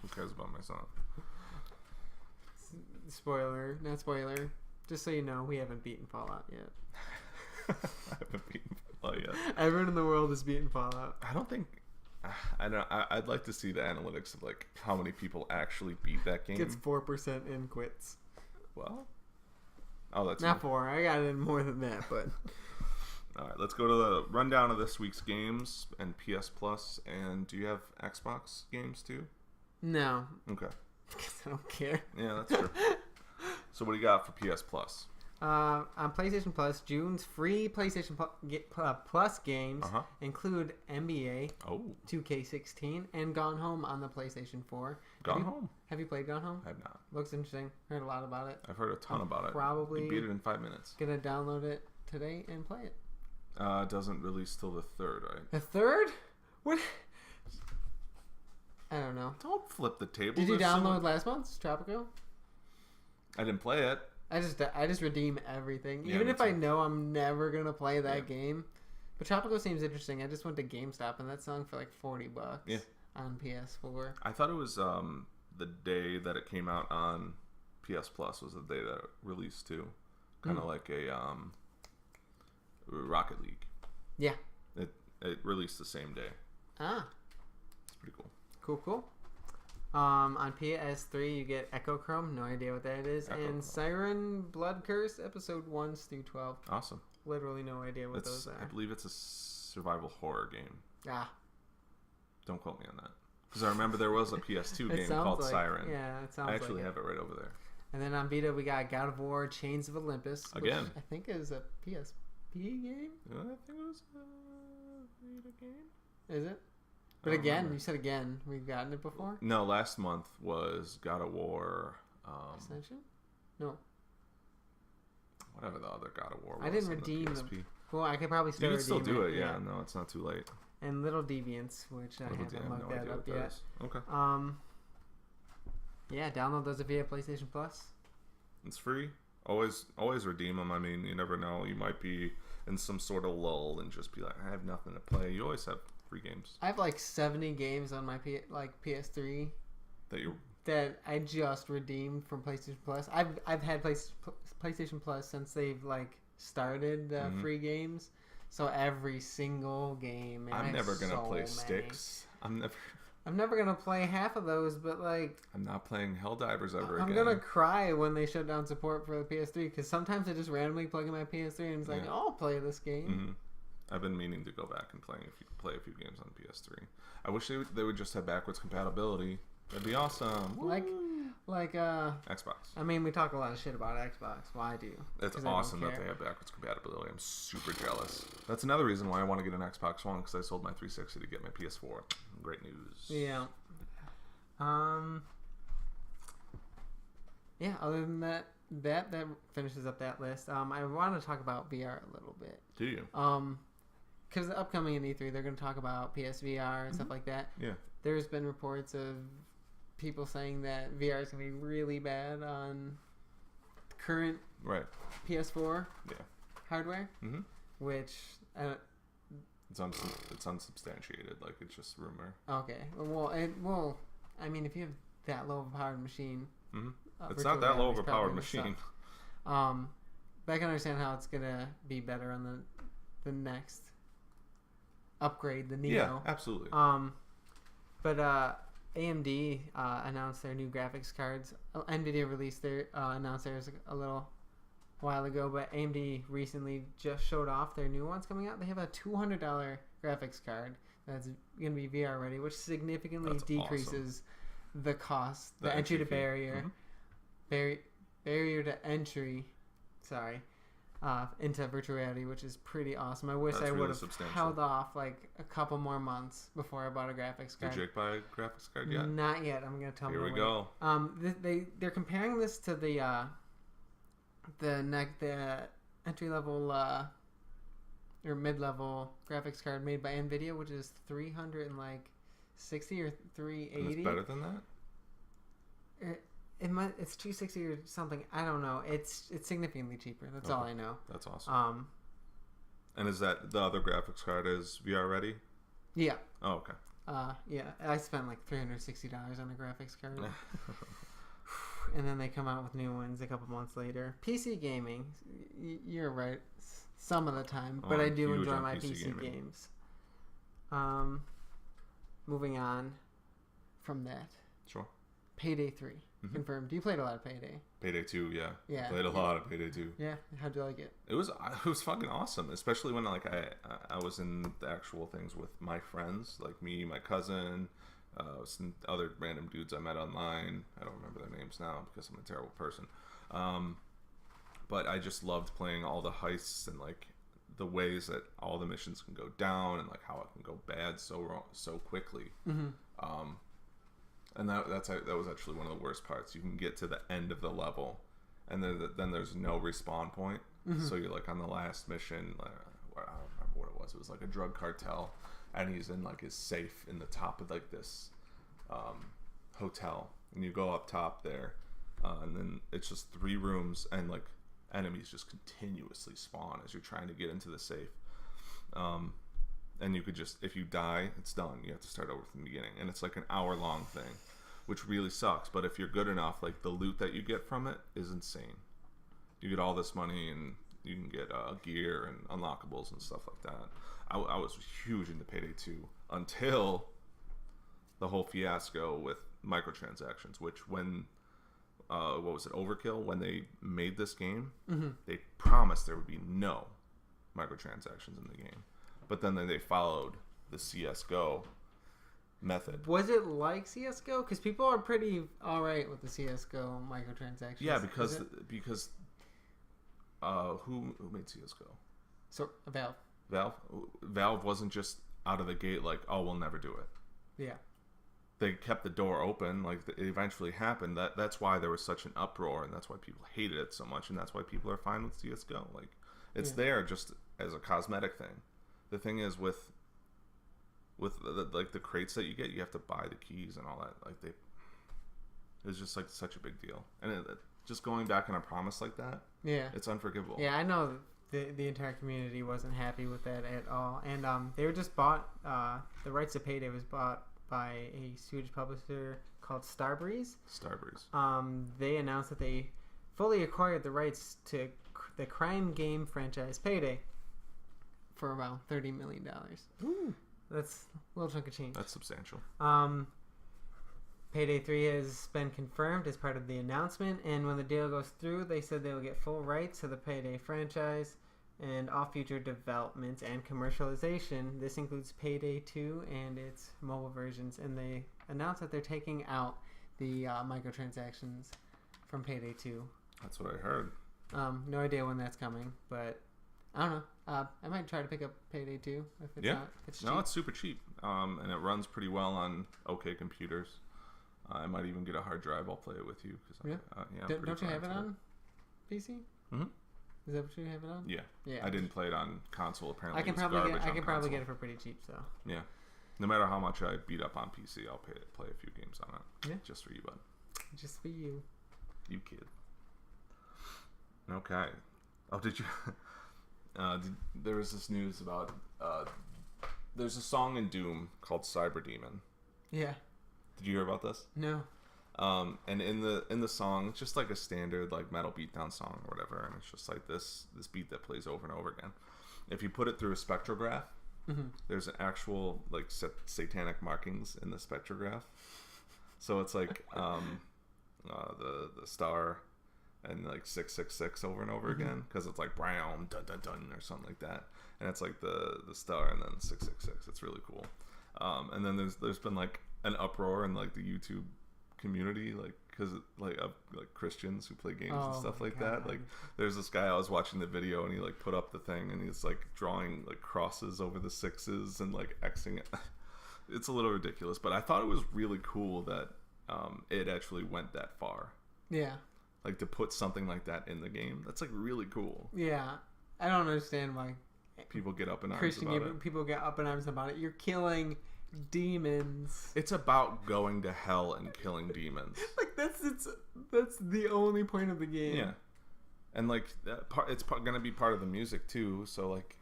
Who cares about my son? Spoiler, not spoiler. Just so you know, we haven't beaten Fallout yet. I haven't beaten Fallout yet. Everyone in the world has beaten Fallout. I don't think. I know. I'd like to see the analytics of like how many people actually beat that game. Gets 4% in quits. Well, that's not 4. I got in more than that, but. All right, let's go to the rundown of this week's games and PS Plus. And do you have Xbox games too? No. Okay. Because I don't care. Yeah, that's true. So what do you got for PS Plus? On PlayStation Plus, June's free PlayStation Plus games include NBA, 2K16, and Gone Home on the PlayStation 4. Home? Have you played Gone Home? I have not. Looks interesting. Heard a lot about it. I've heard a ton about it. Probably you beat it in 5 minutes. Gonna download it today and play it. It doesn't release till the 3rd, right? The 3rd? What? I don't know. Don't flip the table. Did you download last month's Tropico? I didn't play it. I just redeem everything, Yeah, even me if I too. know I'm never gonna play that game. But Tropico seems interesting. I just went to GameStop and that song for like $40. Yeah. On PS4. I thought it was the day that it came out on PS Plus was the day that it released too. Kind of like a Rocket League. Yeah. It released the same day. Ah. It's pretty cool. Cool. On PS3 you get Echochrome, no idea what that is, and Siren Blood Curse episode 1 through 12. Awesome. Literally no idea what those are. I believe it's a survival horror game. Ah. Don't quote me on that. Because I remember there was a PS2 game called Siren. Yeah, it sounds I actually like have it right over there. And then on Vita we got God of War Chains of Olympus. Again. Which I think is a PSP game? I think it was a Vita game. Is it? But again, you said again. We've gotten it before? No, last month was God of War... Ascension? No. Whatever the other God of War was. I didn't redeem them. Well, I could probably still do it. Yeah, no, it's not too late. And Little Deviants, which I haven't looked that up yet. Okay. Yeah, download those via PlayStation Plus. It's free. Always redeem them. I mean, you never know. You might be in some sort of lull and just be like, I have nothing to play. You always have free games. I have like 70 games on my PS3 that I just redeemed from PlayStation Plus. I've had PlayStation Plus since they've like started the free games. So every single game. Man, I'm never gonna play many. Styx. I'm never gonna play half of those, but like I'm not playing Helldivers ever again. I'm gonna cry when they shut down support for the PS3 because sometimes I just randomly plug in my PS3 and it's like, oh, I'll play this game. Mm-hmm. I've been meaning to go back and play a few games on PS3. I wish they would just have backwards compatibility. That'd be awesome. Woo! Like Xbox. I mean, we talk a lot of shit about Xbox. Well, I do. It's awesome that they have backwards compatibility. I'm super jealous. That's another reason why I want to get an Xbox One because I sold my 360 to get my PS4. Great news. Yeah. Yeah. Other than that finishes up that list. I want to talk about VR a little bit. Do you? Because the upcoming in E3, they're going to talk about PSVR and stuff like that. Yeah. There's been reports of people saying that VR is going to be really bad on current PS4 hardware, which it's unsubstantiated. Like it's just rumor. Okay. Well, I mean, if you have that low of a powered machine, it's not that low of a powered machine. But I can understand how it's gonna be better on the next upgrade, the Neo. Yeah, absolutely. But AMD announced their new graphics cards. NVIDIA announced theirs a little while ago, but AMD recently just showed off their new ones coming out. They have a $200 graphics card that's going to be VR ready, which significantly decreases the cost, the entry to barrier, barrier to entry, into virtual reality, which is pretty awesome. I wish I would have held off like a couple more months before I bought a graphics card. Did Jake buy a graphics card yet? Not yet. I'm going to tell you. Here we go. They're comparing this to the entry level or mid level graphics card made by NVIDIA, which is $360 or $380. And it's better than that. It's $260 or something. I don't know. It's significantly cheaper. That's all I know. That's awesome. And is that the other graphics card is VR ready? Yeah. Oh, okay. Yeah. I spent like $360 on a graphics card. And then they come out with new ones a couple months later. PC gaming, you're right, some of the time, but I do enjoy my PC games. Moving on from that. Sure. Payday 3. Confirmed. You played a lot of Payday. Payday 2, yeah. Yeah. Played a lot of Payday 2. Yeah. How'd you like it? It was fucking awesome, especially when like I was in the actual things with my friends, like me, my cousin, some other random dudes I met online. I don't remember their names now because I'm a terrible person. But I just loved playing all the heists and like the ways that all the missions can go down and like how it can go bad so quickly. And that was actually one of the worst parts. You can get to the end of the level, and then there's no respawn point. So you're like on the last mission. I don't remember what it was. It was like a drug cartel, and he's in like his safe in the top of like this hotel, and you go up top there, and then it's just 3 rooms, and like enemies just continuously spawn as you're trying to get into the safe. And you could just, if you die, it's done. You have to start over from the beginning, and it's like an hour-long thing, which really sucks. But if you're good enough, like the loot that you get from it is insane. You get all this money, and you can get gear and unlockables and stuff like that. I was huge into Payday 2 until the whole fiasco with microtransactions, which when what was it, Overkill, when they made this game, they promised there would be no microtransactions in the game. But then they followed the CSGO method. Was it like CSGO? Because people are pretty alright with the CSGO microtransactions. Yeah, because who made CSGO? So Valve. Valve wasn't just out of the gate like, oh, we'll never do it. Yeah. They kept the door open. Like, it eventually happened. That's why there was such an uproar, and that's why people hated it so much, and that's why people are fine with CSGO. Like, it's there just as a cosmetic thing. The thing is, with the crates that you get, you have to buy the keys and all that. Like, it's just like such a big deal, and just going back on a promise like that, it's unforgivable. Yeah, I know the entire community wasn't happy with that at all, and they were just bought. The rights to Payday was bought by a Swedish publisher called Starbreeze. They announced that they fully acquired the rights to the crime game franchise Payday for about $30 million. Ooh. That's a little chunk of change. That's substantial. Payday 3 has been confirmed as part of the announcement, and when the deal goes through, they said they will get full rights to the Payday franchise and all future developments and commercialization. This includes Payday 2 and its mobile versions, and they announced that they're taking out the microtransactions from Payday 2. That's what I heard. No idea when that's coming, but I don't know. I might try to pick up Payday 2 if it's not. It's cheap. No, it's super cheap, and it runs pretty well on okay computers. I might even get a hard drive. I'll play it with you. Don't you have it on PC? Mm-hmm. Is that what you have it on? Yeah. I didn't play it on console. Apparently, I can probably get it for pretty cheap. So yeah, no matter how much I beat up on PC, I'll play a few games on it. Yeah, just for you, bud. Just for you. You kid. Okay. Oh, did you? There was this news about there's a song in Doom called Cyber Demon. Yeah. Did you hear about this? No. And in the song, it's just like a standard like metal beatdown song or whatever, and it's just like this beat that plays over and over again. If you put it through a spectrograph, there's an actual like satanic markings in the spectrograph. So it's like the star and like 666 over and over again, because it's like brown dun dun dun or something like that, and it's like the star and then 666. It's really cool. And then there's been like an uproar in like the YouTube community, like because like Christians who play games and stuff like that. Like there's this guy, I was watching the video, and he like put up the thing, and he's like drawing like crosses over the sixes and like Xing it. It's a little ridiculous, but I thought it was really cool that it actually went that far. Yeah. Like to put something like that in the game, that's like really cool. Yeah, I don't understand why people get up in arms about it. People get up in arms about it. You're killing demons. It's about going to hell and killing demons. Like that's the only point of the game. Yeah, and like it's gonna be part of the music too. So like,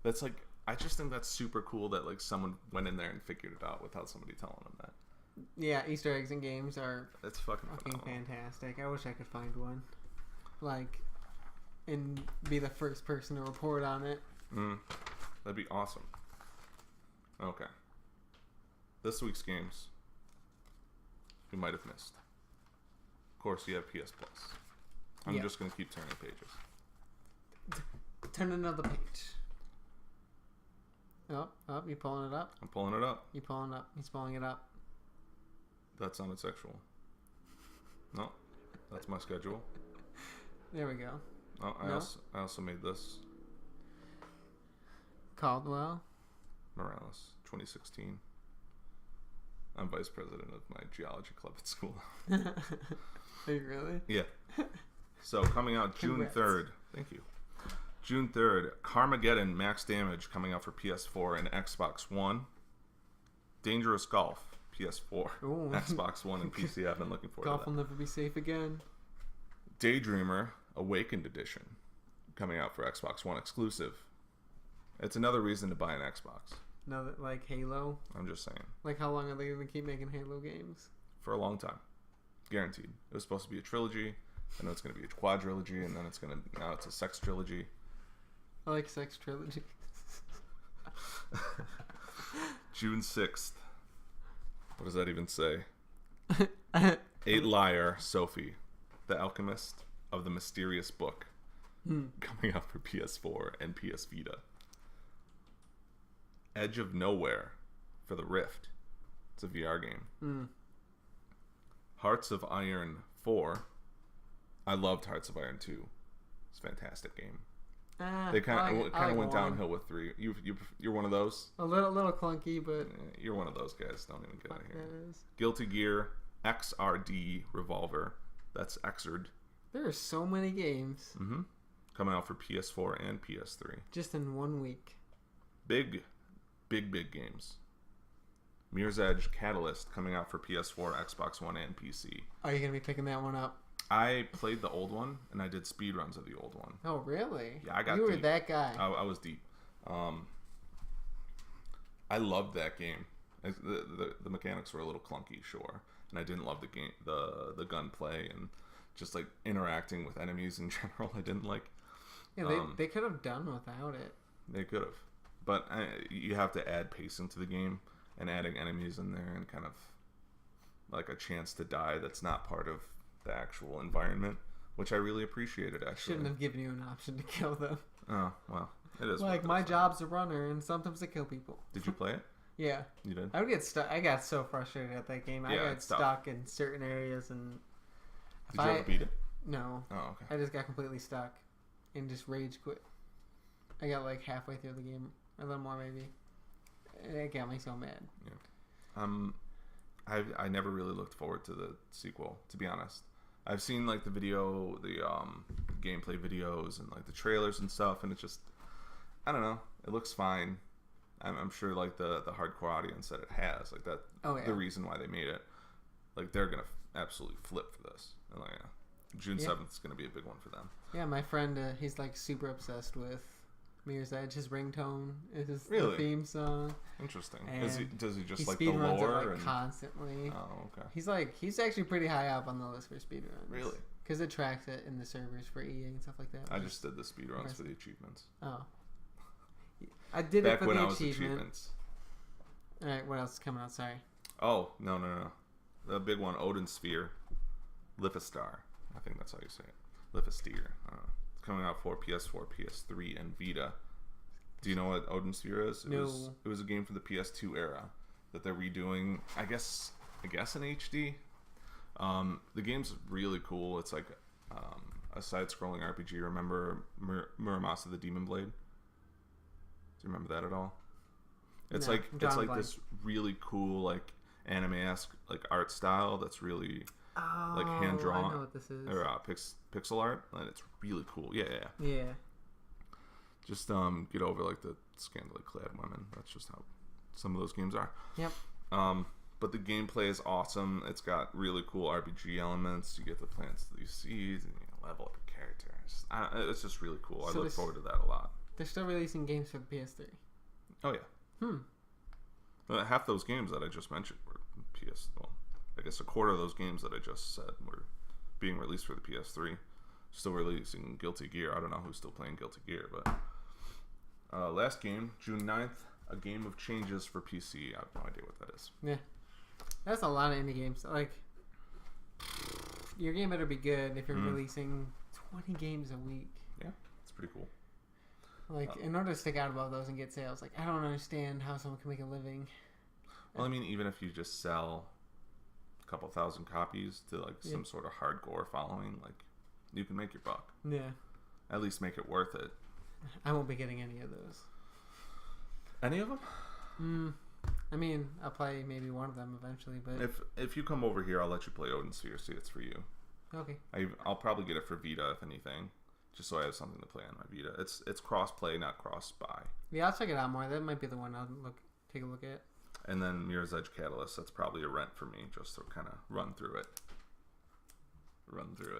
that's like, I just think that's super cool that like someone went in there and figured it out without somebody telling them that. Yeah, Easter eggs in games are it's fucking fantastic. I wish I could find one, like, and be the first person to report on it. That'd be awesome. Okay. This week's games you might have missed. Of course, you have PS Plus. I'm just going to keep turning pages. Turn another page. Oh, you pulling it up? I'm pulling it up. You pulling it up. He's pulling it up. That sounded sexual. No, that's my schedule. There we go. Oh, I also made this. Caldwell Morales, 2016. I'm vice president of my geology club at school. Are you really? Yeah. So coming out June 3rd. Thank you. June 3rd, Carmageddon Max Damage coming out for PS4 and Xbox One. Dangerous Golf, PS4, Ooh. Xbox One, and PC. I've been looking forward Golf to that. will never be safe again. Daydreamer Awakened Edition coming out for Xbox One exclusive. It's another reason to buy an Xbox. Another, like Halo? I'm just saying. Like, how long are they going to keep making Halo games? For a long time. Guaranteed. It was supposed to be a trilogy. I know it's going to be a quadrilogy, and then now it's a sex trilogy. I like sex trilogy. June 6th. What does that even say? Eight Liar Sophie, the Alchemist of the Mysterious Book, coming out for PS4 and PS Vita. Edge of Nowhere for the Rift. It's a VR game. Hearts of Iron 4. I loved Hearts of Iron 2. It's a fantastic game. They kind of went downhill with 3. You're one of those? A little clunky, but... You're one of those guys. Don't even get out of here. That is. Guilty Gear XRD Revolver. That's Xrd. There are so many games. Coming out for PS4 and PS3. Just in 1 week. Big games. Mirror's Edge Catalyst coming out for PS4, Xbox One, and PC. Are you going to be picking that one up? I played the old one, and I did speedruns of the old one. Oh, really? Yeah, I got You were deep. that guy. I was deep. I loved that game. The mechanics were a little clunky, sure. And I didn't love the game, the gunplay, and just like interacting with enemies in general. I didn't like. Yeah, they could have done without it. They could have. But you have to add pacing to the game, and adding enemies in there, and kind of like a chance to die that's not part of the actual environment, which I really appreciated, actually. Shouldn't have given you an option to kill them. Oh, well, it is. Like, my job's a runner, and sometimes I kill people. Did you play it? Yeah. You did? I would get stuck. I got so frustrated at that game. I Yeah, got it's tough. stuck in certain areas, and... Did you ever beat it? No. Oh, okay. I just got completely stuck and just rage quit. I got like halfway through the game. A little more, maybe. It got me so mad. Yeah. I never really looked forward to the sequel, to be honest. I've seen like the gameplay videos and like the trailers and stuff, and it's just, I don't know. It looks fine. I'm sure like the hardcore audience that it has, like that, the reason why they made it, like they're gonna absolutely flip for this. And, like, June 7th is gonna be a big one for them. Yeah, my friend, he's like super obsessed with Mirror's Edge. His ringtone is really? the theme song. Interesting. And Does he just he like the speedruns lore? it like and... constantly. Oh, okay. He's actually pretty high up on the list for speedruns. Really? Because it tracks it in the servers for EA and stuff like that. I just did the speedruns for the achievements. Oh. I did Back it for when the I was achievements. Alright, what else is coming out? Sorry. Oh, no. The big one, Odin Sphere. Lithostar. I think that's how you say it. Lithosphere. It's coming out for PS4, PS3, and Vita. Do you know what Odin Sphere is? No. It was a game for the PS2 era that they're redoing, I guess in HD. The game's really cool. It's like a side-scrolling RPG. Remember Muramasa the Demon Blade? Do you remember that at all? It's like this really cool like anime-esque like art style that's really like hand drawn. I know what this is. Or pixel art, and it's really cool. Yeah. Just get over like the scantily clad women. That's just how some of those games are. Yep. But the gameplay is awesome. It's got really cool RPG elements. You get to plant these seeds and you level up your characters. It's just really cool. I look forward to that a lot. They're still releasing games for the PS3. Oh yeah. Half those games that I just mentioned were Well, I guess a quarter of those games that I just said were being released for the PS3. Still releasing Guilty Gear. I don't know who's still playing Guilty Gear, but last game, June 9th, A Game of Changes for PC. I have no idea what that is. Yeah. That's a lot of indie games. Like, your game better be good if you're releasing 20 games a week. Yeah, it's pretty cool. Like, in order to stick out above those and get sales, like, I don't understand how someone can make a living. Well, I mean, even if you just sell a couple thousand copies to, like, some sort of hardcore following, like, you can make your buck. Yeah. At least make it worth it. I won't be getting any of those. Any of them? I mean, I'll play maybe one of them eventually, but... If you come over here, I'll let you play Odin Sphere, see it's for you. Okay. I'll probably get it for Vita, if anything. Just so I have something to play on my Vita. It's cross-play, not cross-buy. Yeah, I'll check it out more. That might be the one I'll take a look at. And then Mirror's Edge Catalyst, that's probably a rent for me, just to kind of run through it.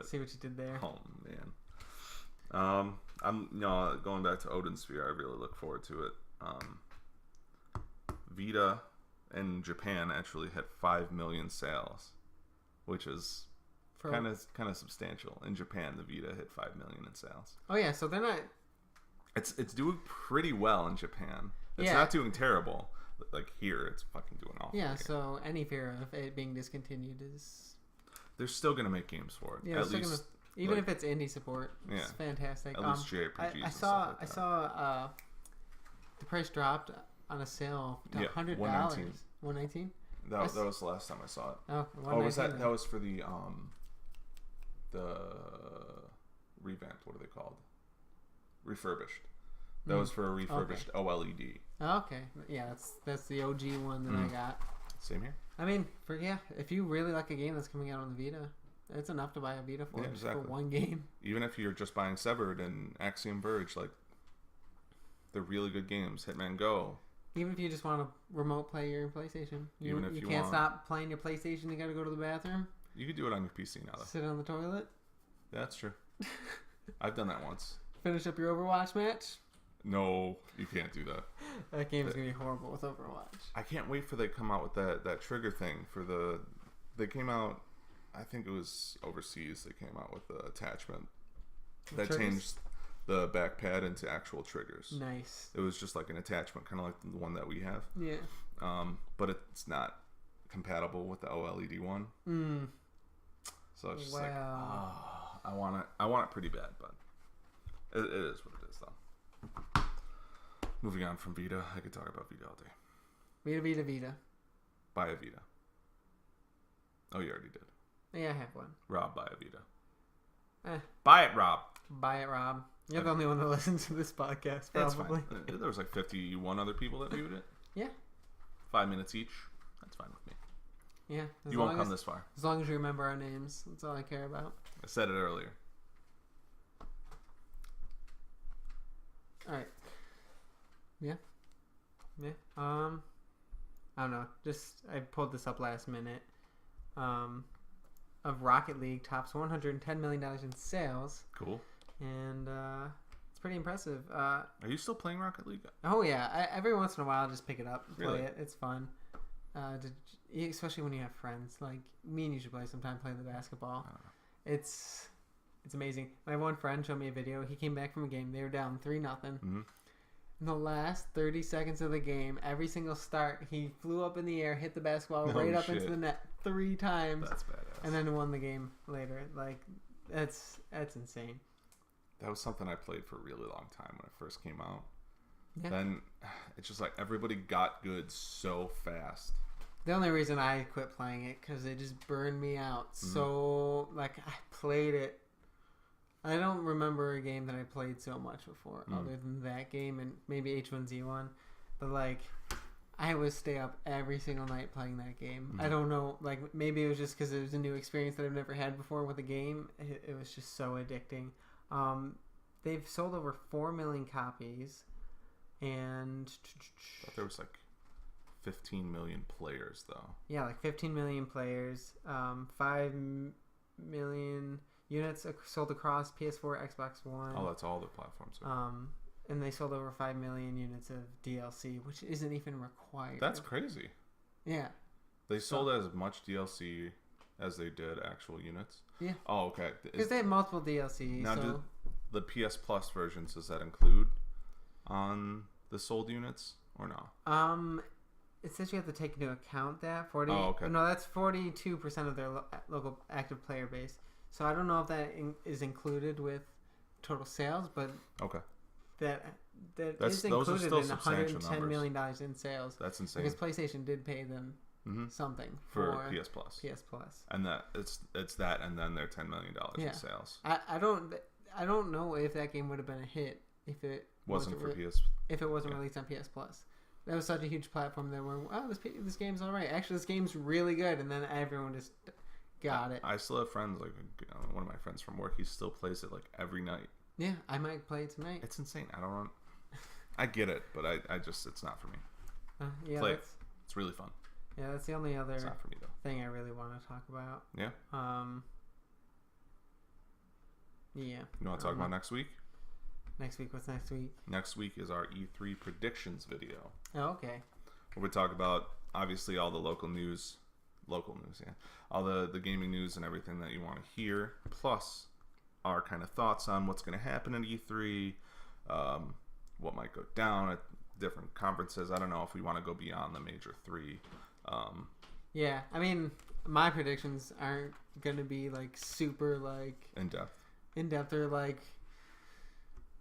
See what you did there. Oh, man. I'm going back to Odin Sphere, I really look forward to it. Vita in Japan actually hit 5 million sales, which is kind of substantial. In Japan, the Vita hit 5 million in sales. Oh yeah, so they're not. It's doing pretty well in Japan. It's not doing terrible. Like here, it's fucking doing awful. Yeah, here. So any fear of it being discontinued is. They're still gonna make games for it. Yeah, at least, even if it's indie support, it's fantastic. At least JRPGs. I saw the price dropped on a sale to $100. $119. That was the last time I saw it. Oh, was that was for the revamped? What are they called? Refurbished. That was for a refurbished OLED. Okay, yeah, that's the OG one that I got. Same here. I mean, if you really like a game that's coming out on the Vita, it's enough to buy a Vita for for one game. Even if you're just buying Severed and Axiom Verge, like they're really good games. Hitman Go. Even if you just want to remote play your PlayStation, you can't stop playing your PlayStation. You got to go to the bathroom. You can do it on your PC now, though. Sit on the toilet. That's true. I've done that once. Finish up your Overwatch match. No, you can't do that. That game is gonna be horrible with Overwatch. I can't wait for they come out with that trigger thing for the. They came out, I think it was overseas. They came out with the attachment that changed the back pad into actual triggers. Nice. It was just like an attachment, kind of like the one that we have. Yeah. But it's not compatible with the OLED one. So it's just like, I want it pretty bad, but it is what it is, though. Moving on from Vita, I could talk about Vita all day. Vita. Buy a Vita. Oh, you already did. Yeah, I have one. Rob, buy a Vita. Buy it, Rob. Buy it, Rob. You're the only one that listens to this podcast, probably. That's fine. There was like 51 other people that viewed it. Yeah. 5 minutes each. That's fine with me. Yeah. You won't come this far. As long as you remember our names. That's all I care about. I said it earlier. Alright. Yeah. I don't know. I pulled this up last minute. Of Rocket League tops $110 million in sales. Cool. And it's pretty impressive. Are you still playing Rocket League? Oh yeah. Every once in a while, I'll just pick it up and play it. It's fun. Especially when you have friends. Like me and you should play sometime. Play the basketball. It's amazing. My one friend showed me a video. He came back from a game. They were down 3-0. Mm-hmm. In the last 30 seconds of the game, every single start, he flew up in the air, hit the basketball up into the net 3 times. That's badass. And then won the game later. Like, that's insane. That was something I played for a really long time when it first came out. Yeah. Then it's just like everybody got good so fast. The only reason I quit playing it because it just burned me out. Mm-hmm. So, like, I played it. I don't remember a game that I played so much before other than that game and maybe H1Z1. But, like, I would stay up every single night playing that game. Mm-hmm. I don't know. Like, maybe it was just because it was a new experience that I've never had before with a game. It was just so addicting. They've sold over 4 million copies. And I thought there was, like, 15 million players, though. Yeah, like 15 million players. 5 million... units sold across PS4, Xbox One. Oh, that's all the platforms. And they sold over 5 million units of DLC, which isn't even required. That's crazy. Yeah. They sold as much DLC as they did actual units? Yeah. Oh, okay. Because they have multiple DLC. Now, so... do the PS Plus versions, does that include on the sold units or no? It says you have to take into account that. Oh, okay. No, that's 42% of their local active player base. So I don't know if that is included with total sales, but okay, that is included in $110 million in sales. That's insane. Because PlayStation did pay them something for PS Plus. PS Plus, and that it's that, and then their $10 million in sales. I don't know if that game would have been a hit if it wasn't released on PS Plus. That was such a huge platform that were this game's all right. Actually, this game's really good, and then everyone just got it. I still have friends, like one of my friends from work, he still plays it like every night. Yeah, I might play it tonight. It's insane. I get it, but I just, it's not for me. Yeah, It's really fun. Yeah, that's the only other It's not for me, though. thing I really want to talk about. Yeah? Yeah. You want to talk about next week? Next week? What's next week? Next week is our E3 predictions video. Oh, okay. Where we talk about, obviously, all the local news, yeah. All the gaming news and everything that you want to hear, plus our kind of thoughts on what's going to happen at E3, what might go down at different conferences. I don't know if we want to go beyond the major three. Yeah, I mean, my predictions aren't going to be, like, super, like... In-depth or, like,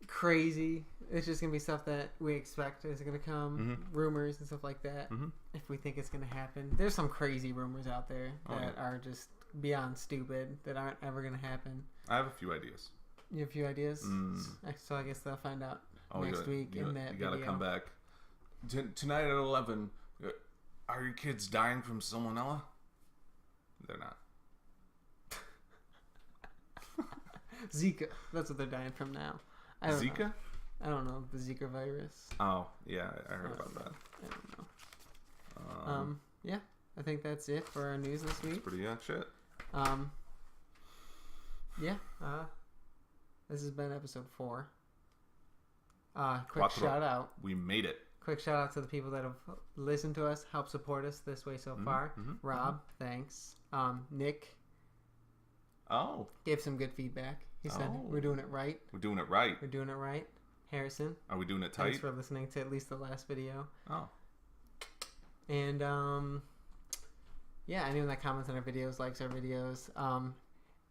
crazy. It's just going to be stuff that we expect is going to come, rumors and stuff like that, if we think it's going to happen. There's some crazy rumors out there that are just beyond stupid, that aren't ever going to happen. I have a few ideas. You have a few ideas? So I guess they'll find out next week in that video. You got to come back. Tonight at 11, are your kids dying from salmonella? They're not. Zika. That's what they're dying from now. Zika? Know. I don't know. The Zika virus. Oh, yeah. I heard about that. I don't know. Yeah. I think that's it for our news this week. Pretty much it. Yeah. This has been episode 4. Quick shout out. We made it. Quick shout out to the people that have listened to us, helped support us this way so far. Rob, thanks. Nick. Oh. Gave some good feedback. He said, we're doing it right. We're doing it right. We're doing it right. Harrison. Are we doing it tight? Thanks for listening to at least the last video. Oh. And, yeah, anyone that comments on our videos, likes our videos,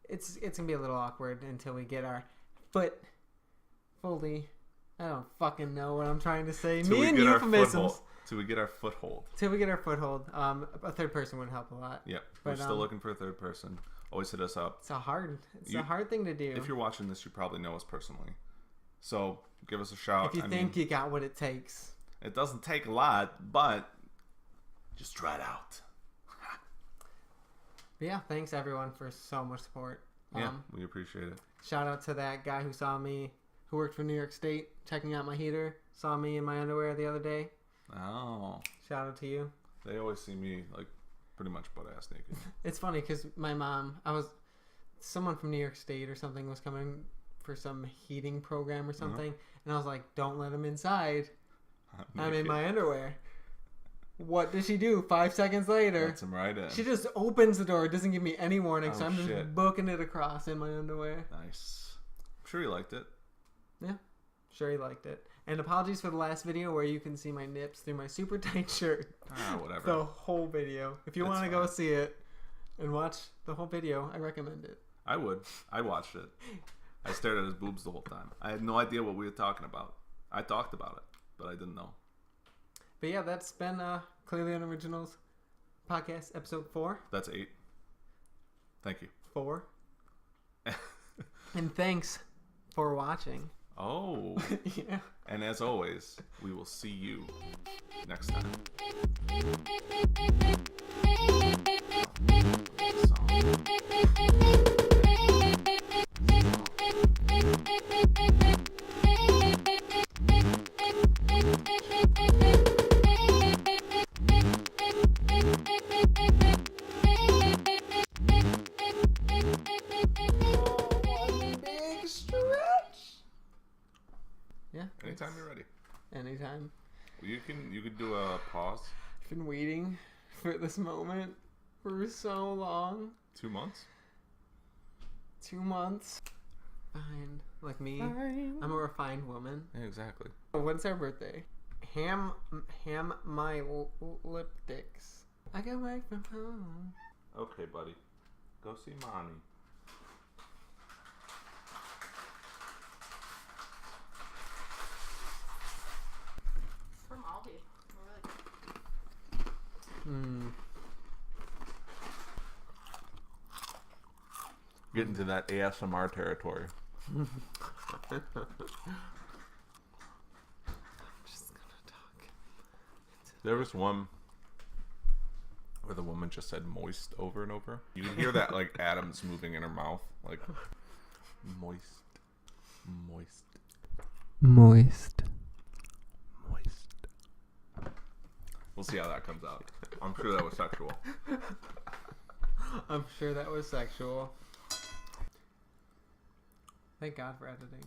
it's going to be a little awkward until we get our foot fully... I don't fucking know what I'm trying to say. Me and euphemisms. Till we get our foothold. Till we get our foothold. A third person would help a lot. Yeah. We're still looking for a third person. Always hit us up. It's a hard thing to do. If you're watching this, you probably know us personally. So give us a shout. If you think you got what it takes. It doesn't take a lot, but just try it out. But yeah, thanks everyone for so much support. Yeah, we appreciate it. Shout out to that guy who saw me, who worked for New York State, checking out my heater, saw me in my underwear the other day. Oh. Shout out to you. They always see me, like, pretty much butt-ass naked. It's funny, because my mom, someone from New York State or something was coming for some heating program or something, and I was like, don't let him inside. I'm in my underwear. What does she do? 5 seconds later, lets him right in. She just opens the door, doesn't give me any warning, so I'm just booking it across in my underwear. Nice. I'm sure he liked it. Yeah, sure he liked it. And apologies for the last video where you can see my nips through my super tight shirt. Whatever. The whole video. If you want to go see it and watch the whole video, I recommend it. I would. I watched it. I stared at his boobs the whole time. I had no idea what we were talking about. I talked about it, but I didn't know. But yeah, that's been Clearly Unoriginal's podcast, episode 4. That's 8. Thank you. 4. And thanks for watching. Oh. Yeah. And as always, we will see you next time. Anytime you're ready. Anytime. You could do a pause. I've been waiting for this moment for so long. 2 months? 2 months. Fine. Like me. Fine. I'm a refined woman. Yeah, exactly. When's our birthday? Ham my lipsticks. I got back from home. Okay, buddy. Go see mommy. From Aldi. Really Getting to that ASMR territory. I'm just gonna talk. There was one where the woman just said moist over and over. You can hear that like atoms moving in her mouth. Like moist. We'll see how that comes out. I'm sure that was sexual. I'm sure that was sexual. Thank God for editing.